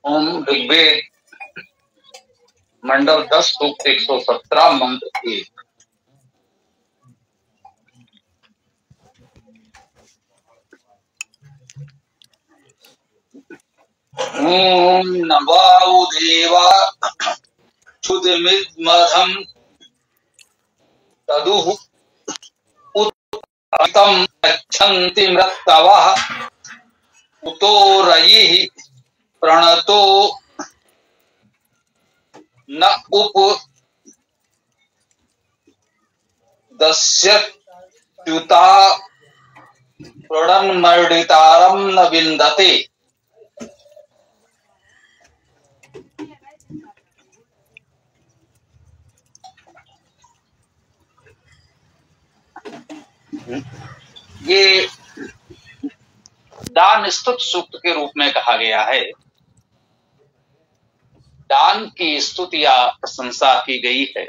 ओम ऋग्वेद मंडल 10 सूक्त 117 मंत्र 1। ओम नवाउ देवा क्षुदिमिद्मधम तदुः उत्तम गच्छन्ति मृतवः उतो रयिः प्रणतो न उपदस्यत्युता प्रणन्मर्डितारं न विन्दते। ये दान स्तुति सूक्त के रूप में कहा गया है। दान की स्तुति या प्रशंसा की गई है।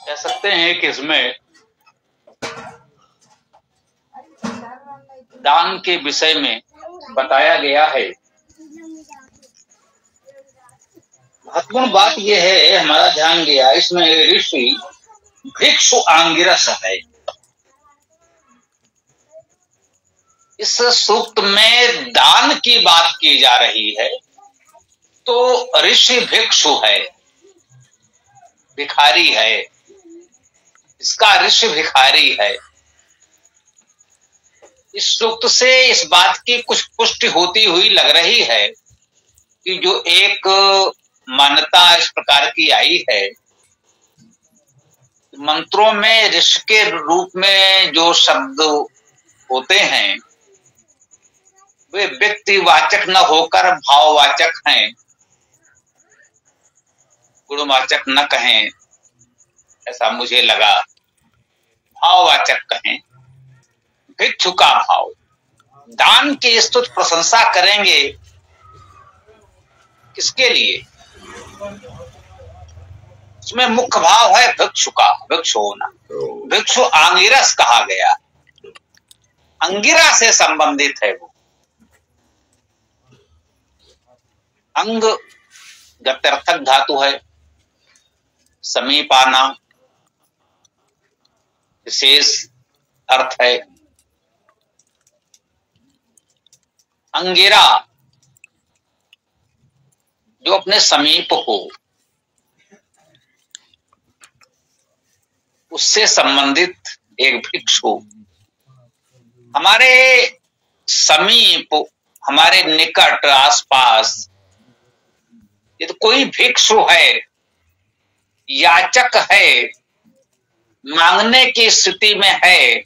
कह सकते हैं कि इसमें दान के विषय में बताया गया है। महत्वपूर्ण बात यह है, हमारा ध्यान गया इसमें ऋषि भिक्षु आंगिरस है। इस सूक्त में दान की बात की जा रही है तो ऋषि भिक्षु है, भिखारी है। इसका ऋषि भिखारी है। इस सूक्त से इस बात की कुछ पुष्टि होती हुई लग रही है कि जो एक मान्यता इस प्रकार की आई है, मंत्रों में ऋषि के रूप में जो शब्द होते हैं वे व्यक्तिवाचक न होकर भाववाचक हैं, गुणवाचक न कहें, ऐसा मुझे लगा, भाववाचक कहें। भिक्षु का भाव, दान की स्तुति प्रशंसा करेंगे किसके लिए? इसमें मुख्य भाव है भिक्षु का, भिक्षु होना। भिक्षु आंगिरस कहा गया, अंगिरा से संबंधित है। वो अंग गत्यर्थक धातु है, समीप आना विशेष अर्थ है। अंगिरा जो अपने समीप हो, उससे संबंधित एक भिक्षु। हमारे समीप, हमारे निकट, आसपास यदि कोई भिक्षु है, याचक है, मांगने की स्थिति में है,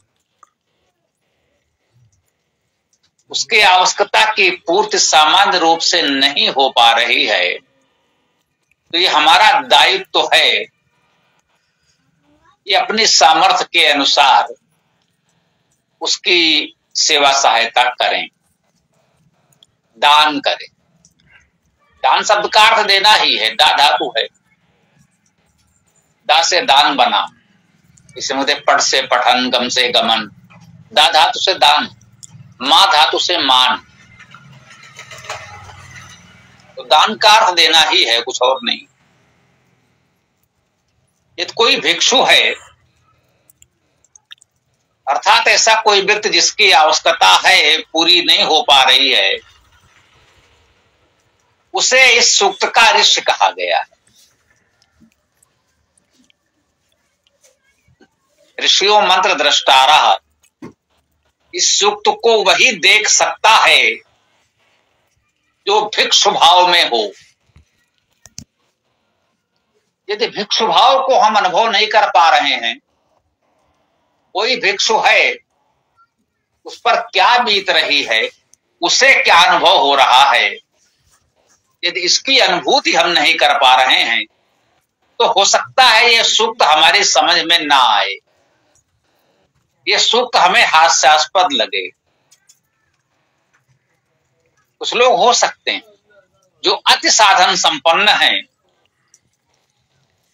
उसकी आवश्यकता की पूर्ति सामान्य रूप से नहीं हो पा रही है, तो ये हमारा दायित्व तो है ये अपनी सामर्थ्य के अनुसार उसकी सेवा सहायता करें, दान करें। दान शब्द का अर्थ देना ही है, दा धातु है, दा से दान बना। इसे मुझे पठ से पठन, गम से गमन, दा धातु से दान, मां धातु से मान। तो दान का अर्थ देना ही है, कुछ और नहीं। यदि कोई भिक्षु है अर्थात ऐसा कोई व्यक्ति जिसकी आवश्यकता है पूरी नहीं हो पा रही है, उसे इस सूक्त का ऋषि कहा गया है। ऋषियों मंत्र द्रष्टारा, इस सूक्त को वही देख सकता है जो भिक्षु भाव में हो। यदि भिक्षु भाव को हम अनुभव नहीं कर पा रहे हैं, कोई भिक्षु है, उस पर क्या बीत रही है, उसे क्या अनुभव हो रहा है, यदि इसकी अनुभूति हम नहीं कर पा रहे हैं तो हो सकता है यह सूक्त हमारी समझ में ना आए, यह सूक्त हमें हास्यास्पद लगे। कुछ लोग हो सकते हैं जो अति साधन संपन्न हैं,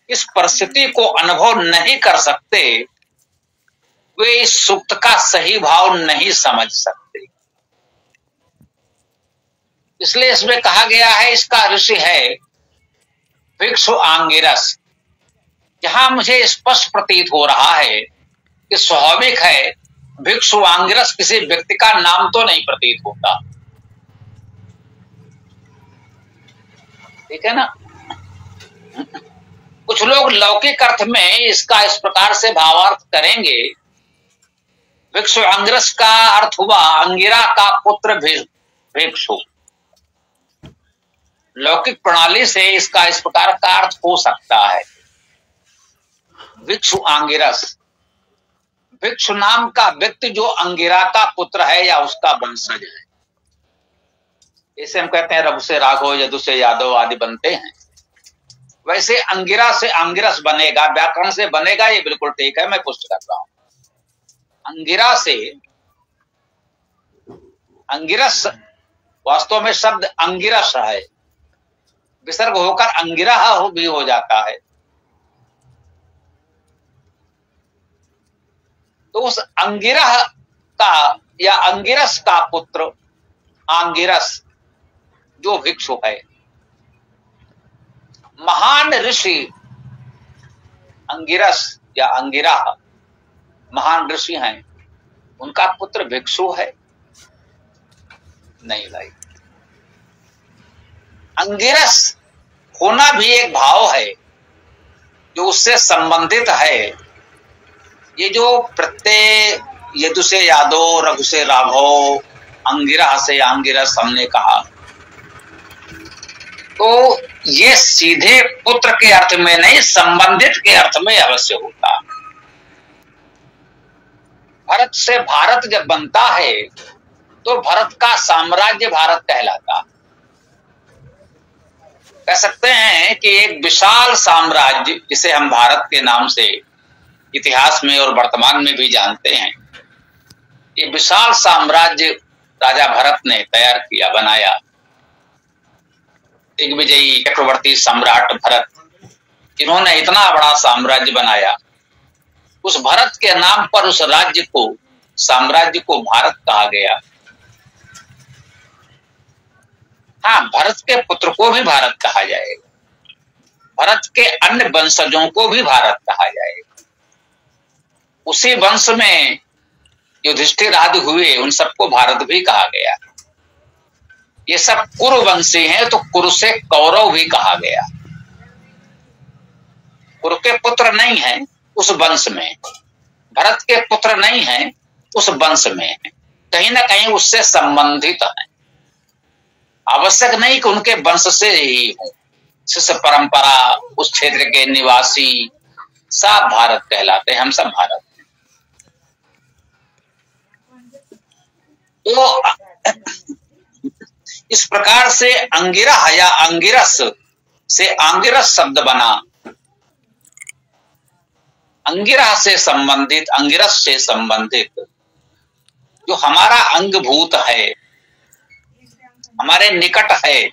इस परिस्थिति को अनुभव नहीं कर सकते, वे इस सूक्त का सही भाव नहीं समझ सकते। इसलिए इसमें कहा गया है इसका ऋषि है भिक्षु आंगिरस। जहां मुझे स्पष्ट प्रतीत हो रहा है कि स्वाभाविक है, भिक्षु आंगिरस किसी व्यक्ति का नाम तो नहीं प्रतीत होता, ठीक है ना। कुछ लोग लौकिक अर्थ में इसका इस प्रकार से भावार्थ करेंगे, भिक्षु आंगिरस का अर्थ हुआ अंगिरा का पुत्र भिक्षु। लौकिक प्रणाली से इसका इस प्रकार का अर्थ हो सकता है, भिक्षु आंगिरस, भिक्षु नाम का व्यक्ति जो अंगिरा का पुत्र है या उसका वंशज है। इसे हम कहते हैं रघु से राघव, यदु से यादव आदि बनते हैं। वैसे अंगिरा से आंगिरस बनेगा, व्याकरण से बनेगा, ये बिल्कुल ठीक है, मैं पुष्ट कर रहा हूं। अंगिरा से अंगिरस, वास्तव में शब्द अंगिरस है, विसर्ग होकर अंगिरा भी हो जाता है। तो उस अंगिरा का या अंगिरस का पुत्र आंगिरस जो भिक्षु है, महान ऋषि अंगिरस या अंगिरा महान ऋषि हैं, उनका पुत्र भिक्षु है नहीं भाई। अंगिरस होना भी एक भाव है जो उससे संबंधित है। ये जो प्रत्यय यदु से यादव, रघु से राघव, अंगिरा से आंगिरस हमने कहा, तो ये सीधे पुत्र के अर्थ में नहीं, संबंधित के अर्थ में अवश्य होता। भरत से भारत जब बनता है तो भरत का साम्राज्य भारत कहलाता। कह सकते हैं कि एक विशाल साम्राज्य जिसे हम भारत के नाम से इतिहास में और वर्तमान में भी जानते हैं, ये विशाल साम्राज्य राजा भरत ने तैयार किया, बनाया। दिग्विजयी चक्रवर्ती सम्राट भरत, इन्होंने इतना बड़ा साम्राज्य बनाया। उस भरत के नाम पर उस राज्य को, साम्राज्य को भारत कहा गया। हाँ, भरत के पुत्र को भी भारत कहा जाएगा, भरत के अन्य वंशजों को भी भारत कहा जाएगा। उसी वंश में युधिष्ठिर आदि हुए, उन सबको भारत भी कहा गया। ये सब कुरुवंशी हैं, तो कुरु से कौरव भी कहा गया। कुरु के पुत्र नहीं है उस वंश में, भरत के पुत्र नहीं है उस वंश में, कहीं ना कहीं उससे संबंधित है। आवश्यक नहीं कि उनके वंश से ही हो, शिष्य परंपरा, उस क्षेत्र के निवासी सब भारत कहलाते हैं, हम सब भारत हैं। तो इस प्रकार से अंगिरा या अंगिरस से आंगिरस शब्द बना। अंगिरा से संबंधित, अंगिरस से संबंधित जो हमारा अंगभूत है, हमारे निकट है,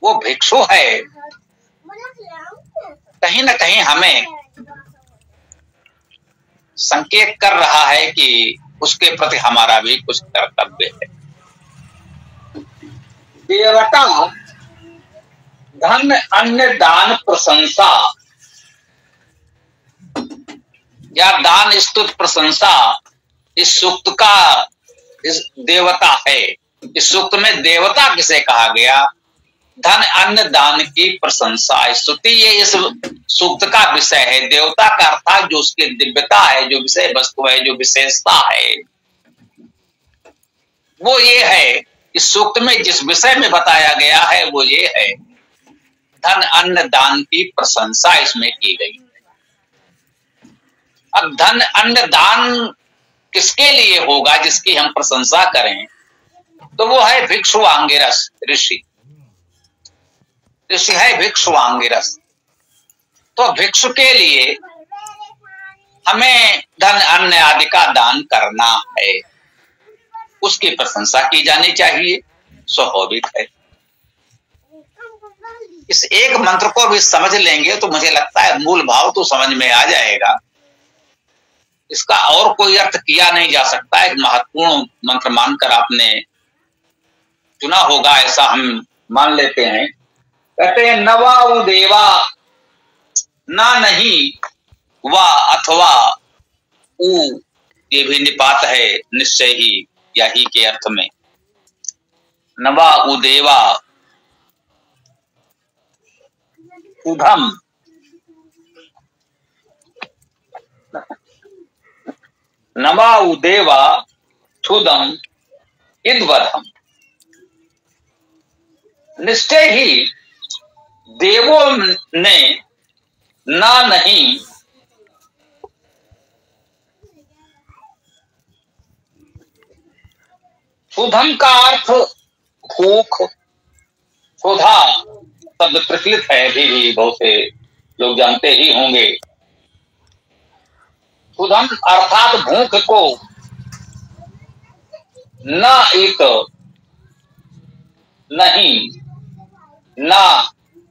वो भिक्षु है। कहीं ना कहीं हमें संकेत कर रहा है कि उसके प्रति हमारा भी कुछ कर्तव्य है। देवता धन अन्य दान प्रशंसा या दान स्तुत प्रशंसा इस सूक्त का इस देवता है। इस सूक्त में देवता किसे कहा गया? धन अन्न दान की प्रशंसा स्तुति, ये इस सूक्त का विषय है। देवता का अर्थात जो उसकी दिव्यता है, जो विषय वस्तु है, जो विशेषता है, वो ये है। इस सूक्त में जिस विषय में बताया गया है वो ये है, धन अन्न दान की प्रशंसा इसमें की गई। अब धन अन्न दान किसके लिए होगा जिसकी हम प्रशंसा करें? तो वो है भिक्षु आंगिरस ऋषि। ऋषि है भिक्षु आंगिरस। तो भिक्षु के लिए हमें धन अन्न आदि का दान करना है, उसकी प्रशंसा की जानी चाहिए, स्वाभाविक है। इस एक मंत्र को भी समझ लेंगे तो मुझे लगता है मूल भाव तो समझ में आ जाएगा। इसका और कोई अर्थ किया नहीं जा सकता। एक महत्वपूर्ण मंत्र मानकर आपने चुना होगा, ऐसा हम मान लेते हैं। कहते हैं नवा उ देवा, ना नहीं वा अथवा उ, ये भी निपात है निश्चय ही या ही के अर्थ में। नवा उ देवा उधम, नवा उ देवा क्षुदम इद्वधम, निश्चय ही देवों ने ना नहीं क्षुधम का अर्थ भूख, क्षुधा शब्द प्रचलित है, अभी भी बहुत से लोग जानते ही होंगे। क्षुधम अर्थात भूख को, न एक नहीं, ना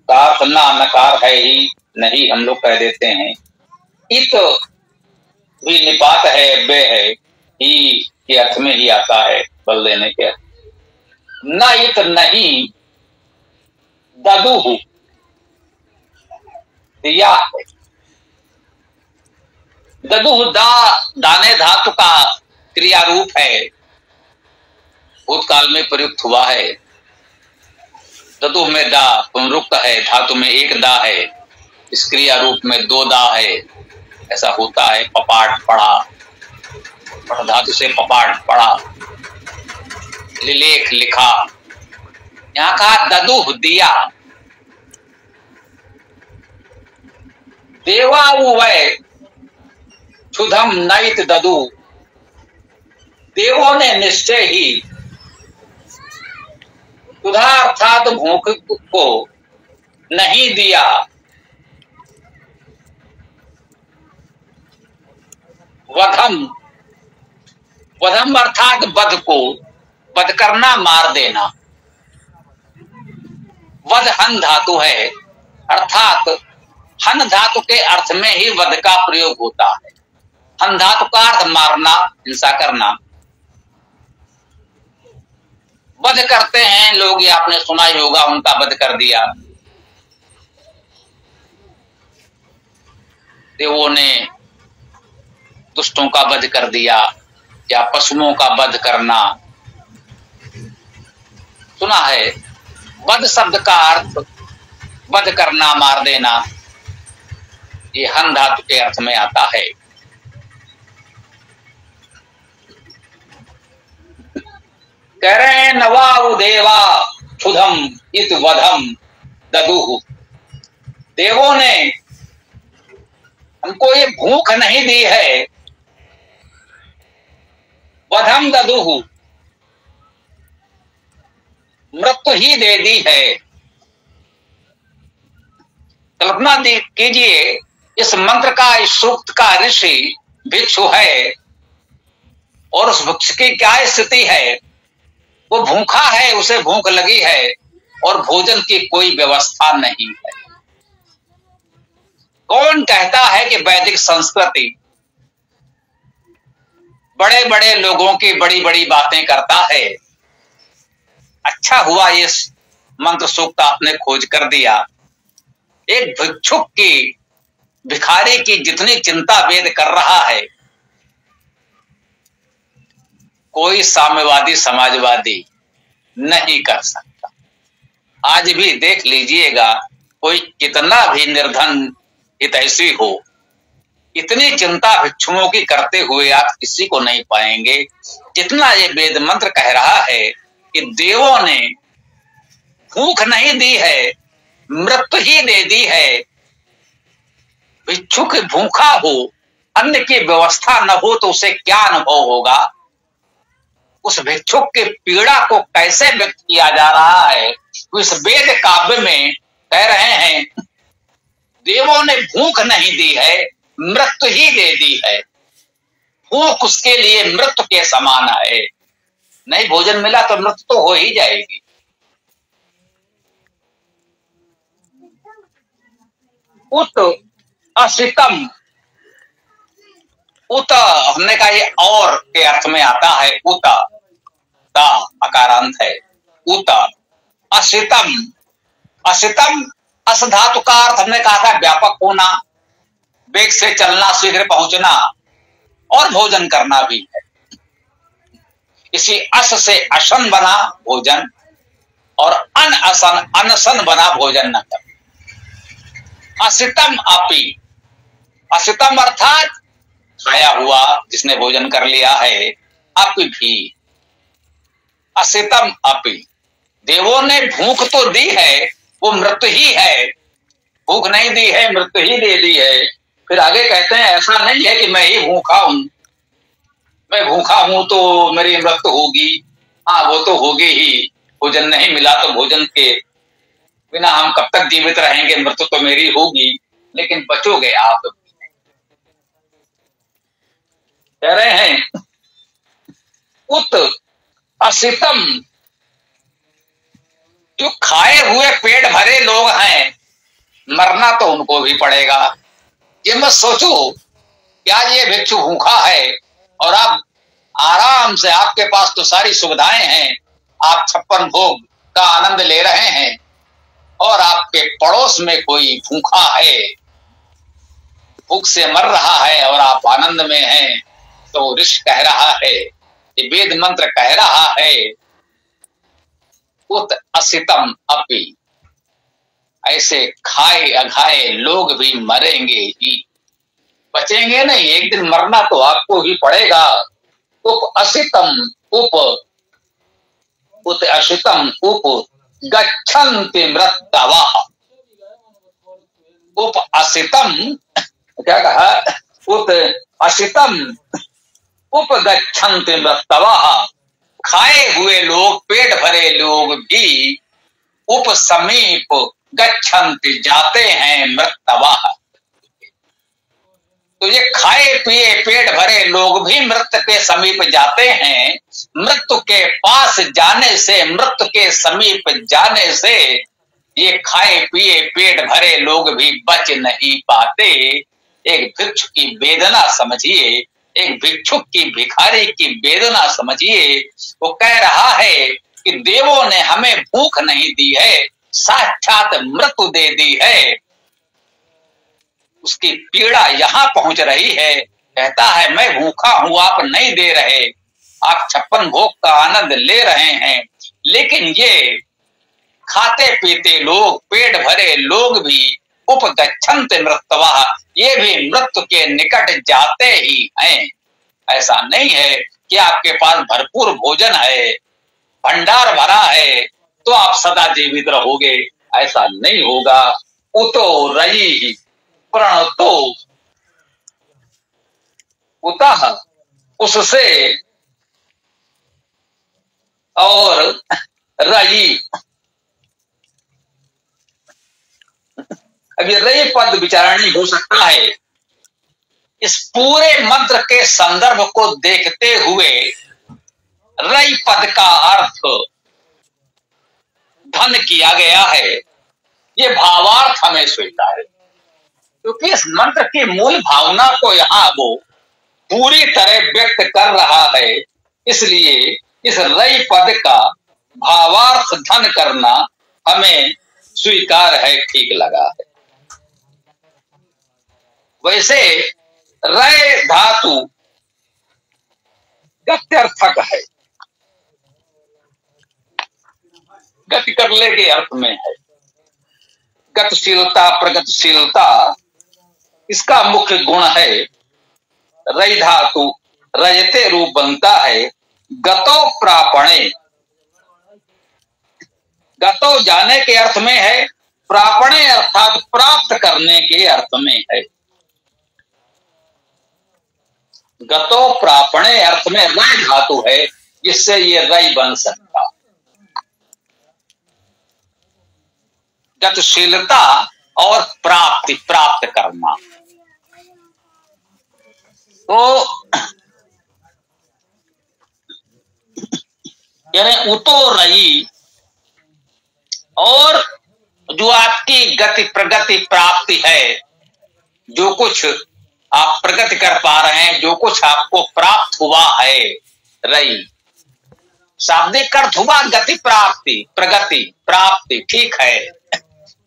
का अर्थ ना नकार है ही, नहीं हम लोग कह देते हैं। इत भी निपात है, बे है, ही के अर्थ में ही आता है, बल देने के अर्थ। न इत नहीं ददुहु दिया है। ददुहु दाने धातु का क्रिया रूप है, भूतकाल में प्रयुक्त हुआ है। ददु में दा पुनरुक्त है, धातु में एक दा है, इस क्रिया रूप में दो दा है, ऐसा होता है। पपाट पढ़ा, पढ़ धातु से पपाट पढ़ा, लिलेख लिखा, यहाँ कहा ददु दिया। देवा वै क्षुधम नैत ददु, देवों ने निश्चय ही क्षुधा अर्थात भूख को नहीं दिया। वधम, वधम अर्थात वध को, वध करना, मार देना। वध हन धातु है, अर्थात हन धातु के अर्थ में ही वध का प्रयोग होता है। हन धातु का अर्थ मारना, हिंसा करना। वध करते हैं लोग, ये आपने सुना ही होगा, उनका वध कर दिया। देवों ने दुष्टों का वध कर दिया, या पशुओं का वध करना सुना है। वध शब्द का अर्थ वध करना, मार देना, ये हन धातु के अर्थ में आता है। कह रहे हैं नवाउ देवा क्षुधम इत वधम ददुहु, देवों ने हमको ये भूख नहीं दी है। वधम ददुहु, मृत्यु ही दे दी है। कल्पना कीजिए, इस मंत्र का, इस सूक्त का ऋषि भिक्षु है, और उस भिक्षु की क्या स्थिति है? वो भूखा है, उसे भूख लगी है, और भोजन की कोई व्यवस्था नहीं है। कौन कहता है कि वैदिक संस्कृति बड़े बड़े लोगों की बड़ी बड़ी बातें करता है? अच्छा हुआ ये मंत्र सूक्त आपने खोज कर दिया। एक भिक्षुक की, भिखारी की जितनी चिंता वेद कर रहा है, कोई साम्यवादी समाजवादी नहीं कर सकता। आज भी देख लीजिएगा, कोई कितना भी निर्धन हितैषी हो, इतनी चिंता भिक्षुओं की करते हुए आप किसी को नहीं पाएंगे, जितना ये वेद मंत्र कह रहा है कि देवों ने भूख नहीं दी है, मृत्यु ही दे दी है। भिक्षुक भूखा हो, अन्न की व्यवस्था न हो, तो उसे क्या अनुभव होगा? उस भिक्षुक की पीड़ा को कैसे व्यक्त किया जा रहा है? इस वेद काव्य में कह रहे हैं देवों ने भूख नहीं दी है, मृत्यु ही दे दी है। भूख उसके लिए मृत्यु के समान है। नहीं भोजन मिला तो मृत्यु तो हो ही जाएगी। उत असितम, उत हमने कहा ये और के अर्थ में आता है। उत दा अकारांत है, उत असितम। असितम अस धातु का अर्थ हमने कहा था व्यापक होना, वेग से चलना, शीघ्र पहुंचना और भोजन करना भी है। इसी अस से असन बना भोजन और अनसन बना भोजन न कर। असितम अपि, असितम अर्थात खाया हुआ, जिसने भोजन कर लिया है, अपि भी। असितम अपि, देवों ने भूख तो दी है, वो मृत ही है, भूख नहीं दी है, मृत्यु ही दे दी है। फिर आगे कहते हैं ऐसा नहीं है कि मैं ही भूखा हूं, मैं भूखा हूं तो मेरी मृत्यु होगी। हाँ, वो तो होगी ही, भोजन नहीं मिला तो भोजन के बिना हम कब तक जीवित रहेंगे, मृत्यु तो मेरी होगी, लेकिन बचोगे आप। कह रहे हैं उत असितम, जो खाए हुए पेट भरे लोग हैं, मरना तो उनको भी पड़ेगा। ये मत सोचो कि आज ये भिक्षु भूखा है और आप आराम से, आपके पास तो सारी सुविधाएं हैं, आप 56 भोग का आनंद ले रहे हैं और आपके पड़ोस में कोई भूखा है, भूख से मर रहा है और आप आनंद में हैं। तो ऋषि कह रहा है, ये वेद मंत्र कह रहा है, उत असितम अपि, ऐसे खाए अघाए लोग भी मरेंगे ही, बचेंगे नहीं, एक दिन मरना तो आपको ही पड़ेगा। उप असितम उप, उत असितम उप गच्छन्ति मृतवः। उप असितम, क्या कहा, उत असितम उप गच्छन्ति मृतवः, खाए हुए लोग, पेट भरे लोग भी उप समीप गच्छन्ति, जाते हैं, मृतवः। तो ये खाए पिए पेट भरे लोग भी मृत्यु के समीप जाते हैं। मृत्यु के पास जाने से, मृत्यु के समीप जाने से ये खाए पिए पेट भरे लोग भी बच नहीं पाते। एक भिक्षु की वेदना समझिए, एक भिक्षुक की, भिखारी की वेदना समझिए। वो कह रहा है कि देवों ने हमें भूख नहीं दी है, साक्षात मृत्यु दे दी है। उसकी पीड़ा यहां पहुंच रही है। कहता है मैं भूखा हूं, आप नहीं दे रहे, आप 56 भोग का आनंद ले रहे हैं, लेकिन ये खाते पीते लोग, पेट भरे लोग भी उपगच्छन्त मृतवः, ये भी मृत्यु के निकट जाते ही हैं। ऐसा नहीं है कि आपके पास भरपूर भोजन है, भंडार भरा है, तो आप सदा जीवित रहोगे, ऐसा नहीं होगा। उतो रयि प्रणतो, उतः उससे, और रयि, अब ये रयि पद विचारणी हो सकता है। इस पूरे मंत्र के संदर्भ को देखते हुए रयि पद का अर्थ धन किया गया है। ये भावार्थ हमें स्वीकार है, क्योंकि इस मंत्र की मूल भावना को यहां वो पूरी तरह व्यक्त कर रहा है, इसलिए इस रयि पद का भावार्थ धन करना हमें स्वीकार है, ठीक लगा है। वैसे रय धातु गत्यर्थक है, गति करने के अर्थ में है। गतिशीलता, प्रगतिशीलता इसका मुख्य गुण है। रय धातु रयते रूप बनता है। गतो प्रापणे, गतो जाने के अर्थ में है, प्रापणे अर्थात प्राप्त करने के अर्थ में है। गतो प्रापणे अर्थ में रय धातु है, जिससे ये रय बन सकता। गतिशीलता और प्राप्ति, प्राप्त करना। तो यानी उतो रयि, और जो आपकी गति प्रगति प्राप्ति है, जो कुछ आप प्रगति कर पा रहे हैं, जो कुछ आपको प्राप्त हुआ है, रयि शाब्दिक अर्थ हुआ गति प्राप्ति, प्रगति प्राप्ति, ठीक है।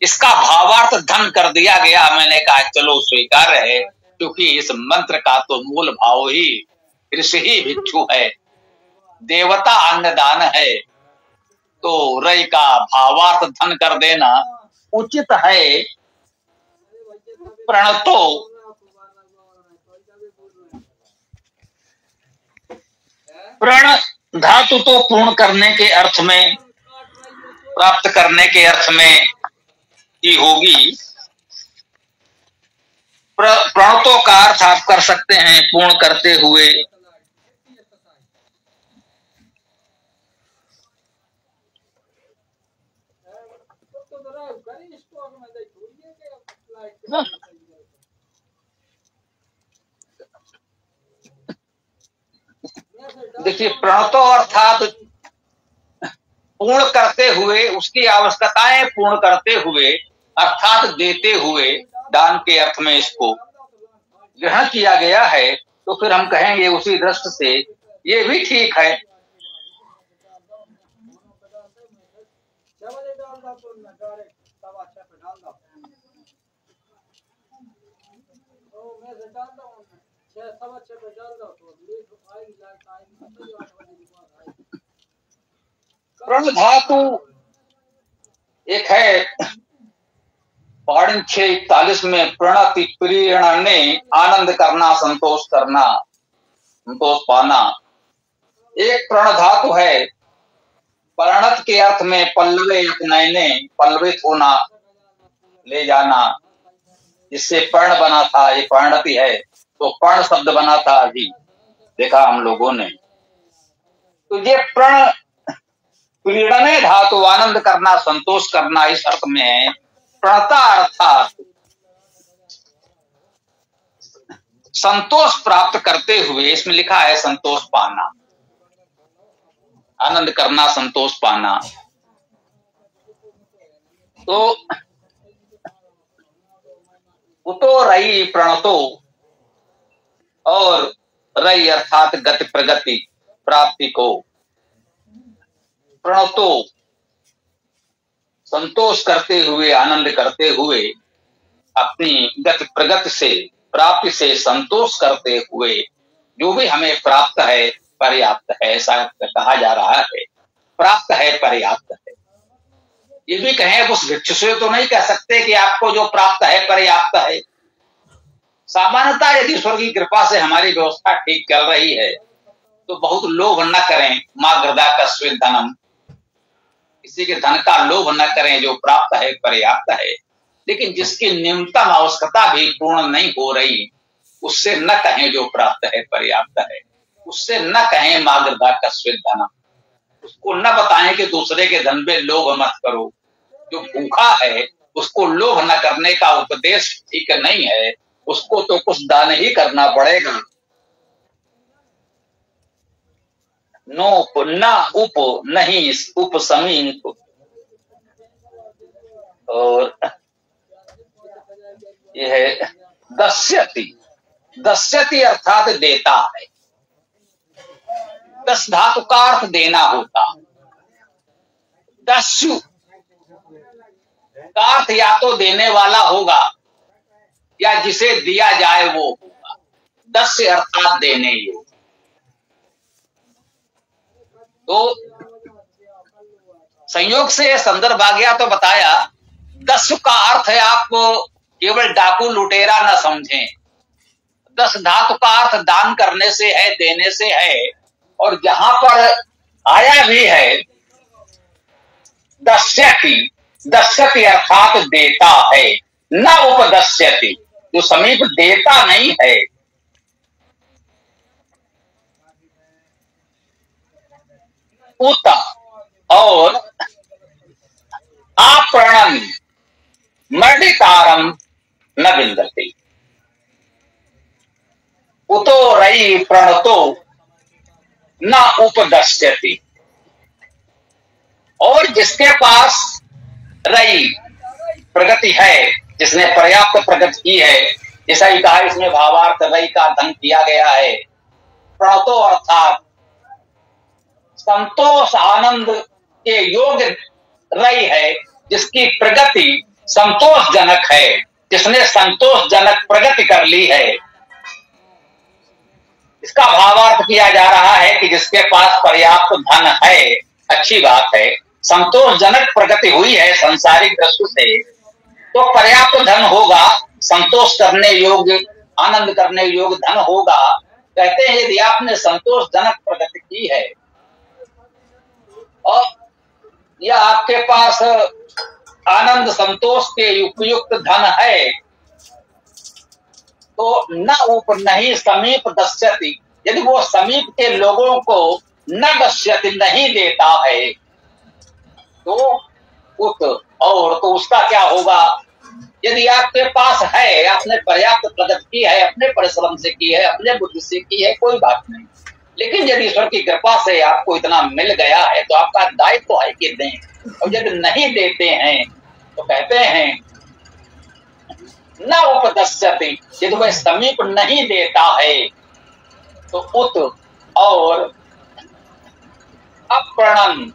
इसका भावार्थ धन कर दिया गया। मैंने कहा चलो स्वीकार है, क्योंकि इस मंत्र का तो मूल भाव ही ऋषि ही भिक्षु है, देवता अन्नदान है, तो रई का भावार्थ धन कर देना उचित है। प्रणतो प्रण धातु तो पूर्ण करने के अर्थ में, प्राप्त करने के अर्थ में ही होगी। प्रणतों का अर्थ आप कर सकते हैं पूर्ण करते हुए। देखिए, प्रणतो अर्थात पूर्ण करते हुए, उसकी आवश्यकताएं पूर्ण करते हुए, अर्थात देते हुए, दान के अर्थ में इसको ग्रहण किया गया है, तो फिर हम कहेंगे उसी दृष्टि से ये भी ठीक है। प्रण धातु एक है पहाड़ी 641 में, प्रणति प्रीणने, आनंद करना, संतोष करना, संतोष पाना। एक प्रण धातु है परिणत के अर्थ में, पल्लवे अपनयने, पल्लवित होना, ले जाना, जिससे पर्ण बना था, ये परिणति है, तो पर्ण शब्द बना था अभी, देखा हम लोगों ने। तो ये प्रण प्रीणने धातु आनंद करना, संतोष करना, इस अर्थ में है। प्रणता अर्थात संतोष प्राप्त करते हुए, इसमें लिखा है संतोष पाना, आनंद करना, संतोष पाना। तो उतो रई प्रणतो, और रई अर्थात गति प्रगति प्राप्ति को, प्रणतो संतोष करते हुए, आनंद करते हुए, अपनी गति प्रगति से, प्राप्ति से संतोष करते हुए, जो भी हमें प्राप्त है पर्याप्त है, ऐसा कहा जा रहा है। प्राप्त है, पर्याप्त है। ये भी कहें उस भिक्षु से तो नहीं कह सकते कि आपको जो प्राप्त है पर्याप्त है। सामान्यतः यदि ईश्वर की कृपा से हमारी व्यवस्था ठीक चल रही है तो बहुत लोभ न करें। माँ गृदा कस्मिन् धनम, किसी के धन का लोभ न करें, जो प्राप्त है पर्याप्त है। लेकिन जिसकी न्यूनतम आवश्यकता भी पूर्ण नहीं हो रही, उससे न कहें जो प्राप्त है पर्याप्त है, उससे न कहें माँ गृदा कस्मिन् धनम, उसको न बताएं कि दूसरे के धन पे लोभ मत करो। जो भूखा है उसको लोभ न करने का उपदेश ठीक नहीं है, उसको तो कुछ दान ही करना पड़ेगा। नो न उप, नहीं उप समीप, और यह है दस्यति। दस्यति अर्थात देता है। दस धातु का अर्थ देना होता। दस्यु का अर्थ या तो देने वाला होगा या जिसे दिया जाए वो होगा। दस्य अर्थात देने योग्य। तो संयोग से यह संदर्भ आ गया तो बताया। दस्यु का अर्थ है आप केवल डाकू लुटेरा न समझें। दस धातु का अर्थ दान करने से है, देने से है, और जहां पर आया भी है दस्यति, दस्यति अर्थात देता है, न उपदस्यति, जो समीप देता नहीं है। उत और आपरणम मर्डितारम न विंदति। उतो रई प्रणतो न उपदस्यति, और जिसके पास रई प्रगति है, जिसने पर्याप्त प्रगति की है, जैसा ही कहा इसमें भावार्थ रई का धन किया गया है। प्रणतो अर्थात संतोष आनंद के योग्य रही है, जिसकी प्रगति संतोषजनक है, जिसने संतोषजनक प्रगति कर ली है। इसका भावार्थ किया जा रहा है कि जिसके पास पर्याप्त धन है, अच्छी बात है, संतोषजनक प्रगति हुई है संसारिक दृष्टि से, तो पर्याप्त धन होगा, संतोष करने योग्य, आनंद करने योग्य धन होगा। कहते हैं यदि आपने संतोषजनक प्रगति की है और या आपके पास आनंद संतोष के उपयुक्त धन है, तो न ऊपर नहीं समीप दस्यति, यदि वो समीप के लोगों को न दस्यति नहीं देता है, तो उत और तो उसका क्या होगा। यदि आपके पास है, आपने पर्याप्त प्रगति की है, अपने परिश्रम से की है, अपने बुद्धि से की है, कोई बात नहीं, लेकिन यदि ईश्वर की कृपा से आपको इतना मिल गया है तो आपका दायित्व है कि दें, और यदि नहीं देते हैं तो कहते हैं न उपदस्यति, यदि वह समीप नहीं देता है तो उत और अप्रणन,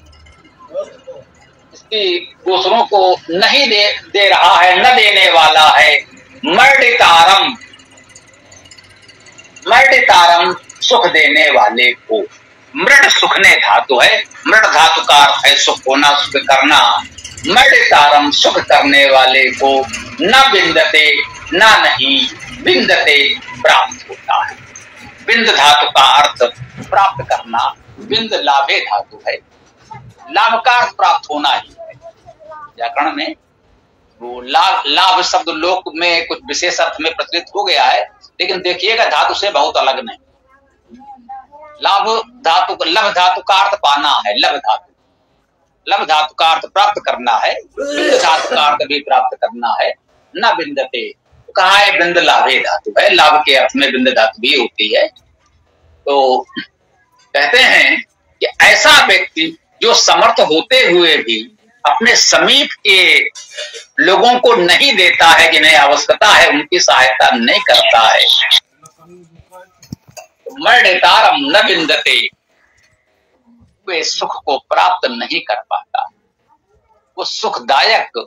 इसकी दूसरों को नहीं दे रहा है, न देने वाला है। मर्डितारम, मर्डितारम सुख देने वाले को, मृड सुखने धातु है, मृड धातु का अर्थ है सुख होना, सुख करना। मर्डितारम सुख करने वाले को न बिंदते, न नहीं बिंदते प्राप्त होता है। बिंद धातु का अर्थ प्राप्त करना, बिंद लाभे धातु है, लाभ का अर्थ प्राप्त होना ही है। व्याकरण में वो लाभ शब्द लोक में कुछ विशेष अर्थ में प्रचलित हो गया है, लेकिन देखिएगा धातु से बहुत अलग नहीं। लाभ धातु, लभ धातु का अर्थ पाना है, लभ धातु, लभ धातु का अर्थ प्राप्त करना है, बिंद धातु का अर्थ भी प्राप्त करना है। न बिंदते कहा है, बिंद लाभे धातु है, लाभ के अर्थ में बिंद धातु भी होती है। तो कहते हैं कि ऐसा व्यक्ति जो समर्थ होते हुए भी अपने समीप के लोगों को नहीं देता है, जिन्हें आवश्यकता है उनकी सहायता नहीं करता है, मर्डितारम न बिंदते, वे सुख को प्राप्त नहीं कर पाता, वो सुखदायक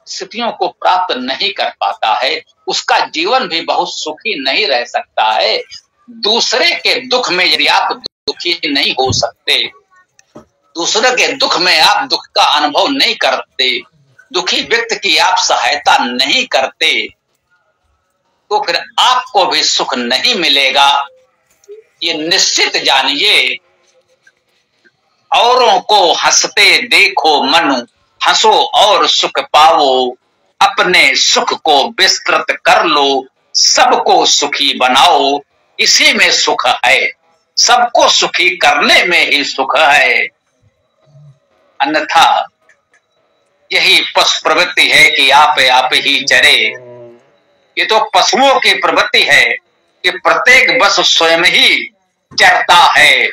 स्थितियों को प्राप्त नहीं कर पाता है, उसका जीवन भी बहुत सुखी नहीं रह सकता है। दूसरे के दुख में यदि आप दुखी नहीं हो सकते, दूसरे के दुख में आप दुख का अनुभव नहीं करते, दुखी व्यक्ति की आप सहायता नहीं करते, तो फिर आपको भी सुख नहीं मिलेगा, ये निश्चित जानिए। औरों को हंसते देखो मनु, हंसो और सुख पाओ, अपने सुख को विस्तृत कर लो, सबको सुखी बनाओ, इसी में सुख है, सबको सुखी करने में ही सुख है। अन्यथा यही पशु प्रवृत्ति है कि आप ही चरे। ये तो पशुओं की प्रवृत्ति है कि प्रत्येक बस स्वयं ही चरता है।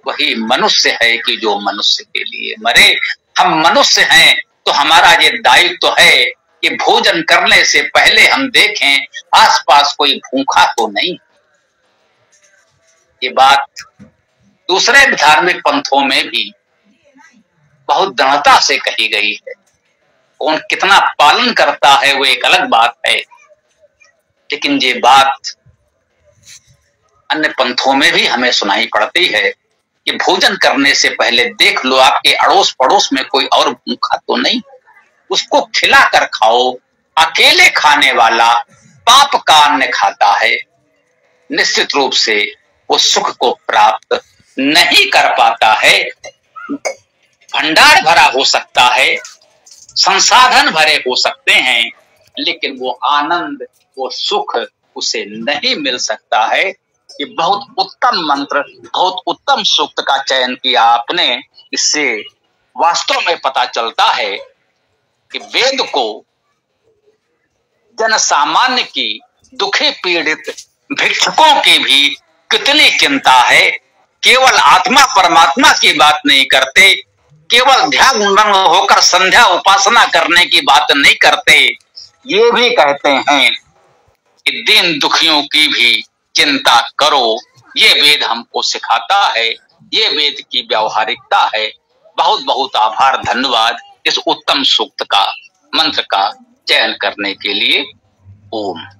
वही मनुष्य है कि जो मनुष्य के लिए मरे। हम मनुष्य हैं तो हमारा ये दायित्व है कि भोजन करने से पहले हम देखें आसपास कोई भूखा तो नहीं। ये बात दूसरे धार्मिक पंथों में भी बहुत दृढ़ता से कही गई है। कौन कितना पालन करता है वो एक अलग बात है, लेकिन ये बात अन्य पंथों में भी हमें सुनाई पड़ती है कि भोजन करने से पहले देख लो आपके अड़ोस पड़ोस में कोई और भूखा तो नहीं, उसको खिला कर खाओ। अकेले खाने वाला पाप का अन्न खाता है, निश्चित रूप से वो सुख को प्राप्त नहीं कर पाता है। भंडार भरा हो सकता है, संसाधन भरे हो सकते हैं, लेकिन वो आनंद, वो सुख उसे नहीं मिल सकता है। ये बहुत उत्तम मंत्र, बहुत उत्तम सूक्त का चयन किया आपने। इससे वास्तव में पता चलता है कि वेद को जन सामान्य की, दुखी पीड़ित भिक्षुकों की भी कितनी चिंता है। केवल आत्मा परमात्मा की बात नहीं करते, केवल ध्यान होकर संध्या उपासना करने की बात नहीं करते, ये भी कहते हैं कि दीन दुखियों की भी चिंता करो, ये वेद हमको सिखाता है, ये वेद की व्यावहारिकता है। बहुत बहुत आभार, धन्यवाद इस उत्तम सूक्त का, मंत्र का चयन करने के लिए। ओम।